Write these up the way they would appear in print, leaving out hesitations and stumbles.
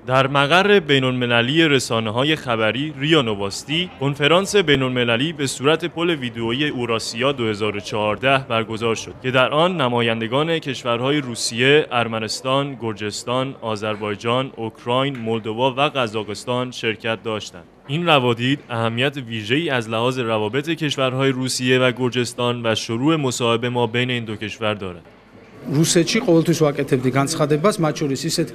در مقر بین‌المللی رسانه‌های خبری ریا نواستی، کنفرانس بین‌المللی به صورت پل ویدئویی اوراسیا 2014 برگزار شد که در آن نمایندگان کشورهای روسیه، ارمنستان، گرجستان، آذربایجان، اوکراین، مولدووا و قزاقستان شرکت داشتند. این روادید اهمیت ویژه‌ای از لحاظ روابط کشورهای روسیه و گرجستان و شروع مصاحبه ما بین این دو کشور دارد.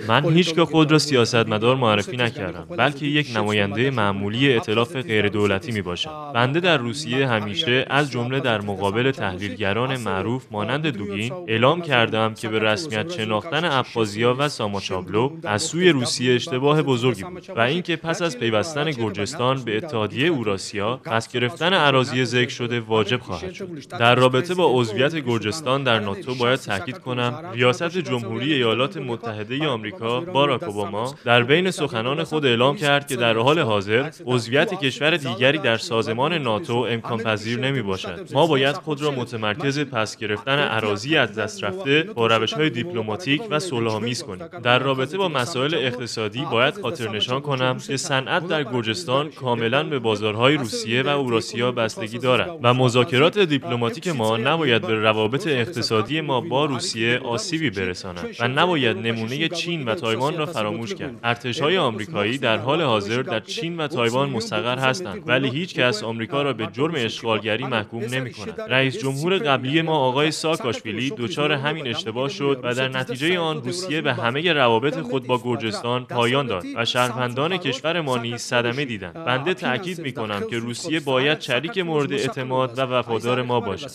من هیچگاه خود را سیاستمدار معرفی نکردم، بلکه یک نماینده معمولی ائتلاف غیردولتی میباشم. بنده در روسیه همیشه از جمله در مقابل تحلیلگران معروف مانند دوگین اعلام کردم که به رسمیت شناختن ابخازیا و ساماچابلو از سوی روسیه اشتباه بزرگی بود و اینکه پس از پیوستن گرجستان به اتحادیه اوراسیا پس گرفتن اراضی ذکر شده واجب خواهد شد. در رابطه با عضویت گرجستان در ناتو باید تاکید کنم ریاست جمهوری ایالات متحده آمریکا باراک اوباما در بین سخنان خود اعلام کرد که در حال حاضر عضویت کشور دیگری در سازمان ناتو امکان پذیر نمی باشد. ما باید خود را متمرکز پس گرفتن اراضی از دست رفته با روش‌های دیپلماتیک و صلح‌آمیز کنیم. در رابطه با مسائل اقتصادی باید خاطر نشان کنم که صنعت در گرجستان کاملا به بازارهای روسیه و اوراسیا بستگی دارد و مذاکرات دیپلماتیک ما نباید به روابط اقتصادی ما با روسیه آسیبی برساند و نباید نمونه چین و تایوان را فراموش کرد. ارتش‌های آمریکایی در حال حاضر در چین و تایوان مستقر هستند، ولی هیچ کس آمریکا را به جرم اشغالگری محکوم نمی‌کند. رئیس جمهور قبلی ما آقای ساکاشویلی دچار همین اشتباه شد و در نتیجه آن روسیه به همه روابط خود با گرجستان پایان داد و شهروندان کشور ما نیز صدمه دیدند. بنده تاکید می‌کنم که روسیه باید شریک مورد اعتماد و وفادار ما باشد.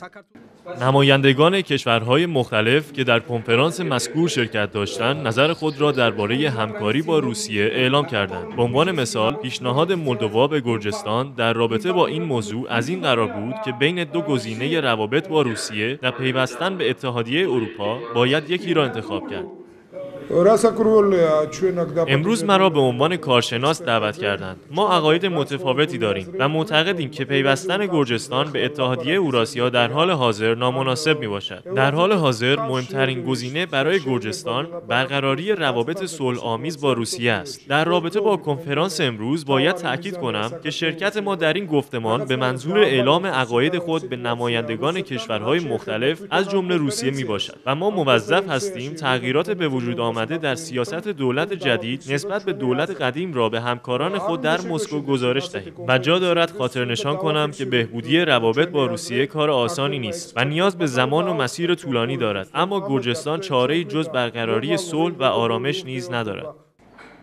نمایندگان کشورهای مختلف که در کنفرانس مذکور شرکت داشتند نظر خود را درباره همکاری با روسیه اعلام کردند. به عنوان مثال پیشنهاد مولدووا به گرجستان در رابطه با این موضوع از این قرار بود که بین دو گزینه روابط با روسیه و پیوستن به اتحادیه اروپا باید یکی را انتخاب کرد. امروز مرا به عنوان کارشناس دعوت کردند. ما عقاید متفاوتی داریم و معتقدیم که پیوستن گرجستان به اتحادیه اوراسیا در حال حاضر نامناسب میباشد. در حال حاضر مهمترین گزینه برای گرجستان برقراری روابط صلح‌آمیز با روسیه است. در رابطه با کنفرانس امروز باید تاکید کنم که شرکت ما در این گفتمان به منظور اعلام عقاید خود به نمایندگان کشورهای مختلف از جمله روسیه میباشد و ما موظف هستیم تغییرات به وجود آمده در سیاست دولت جدید نسبت به دولت قدیم را به همکاران خود در مسکو گزارش دهیم. و جا دارد خاطر نشان کنم که بهبودی روابط با روسیه کار آسانی نیست و نیاز به زمان و مسیر طولانی دارد، اما گرجستان چاره‌ای جز برقراری صلح و آرامش نیز ندارد.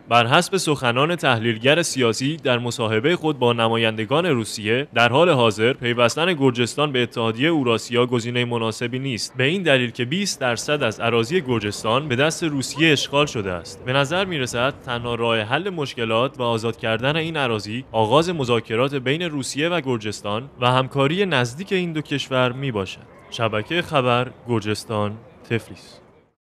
بر حسب سخنان تحلیلگر سیاسی در مصاحبه خود با نمایندگان روسیه، در حال حاضر پیوستن گرجستان به اتحادیه اوراسیا گزینه مناسبی نیست، به این دلیل که 20% از اراضی گرجستان به دست روسیه اشغال شده است. به نظر می‌رسد تنها راه حل مشکلات و آزاد کردن این اراضی آغاز مذاکرات بین روسیه و گرجستان و همکاری نزدیک این دو کشور میباشد. شبکه خبر گرجستان، تفلیس.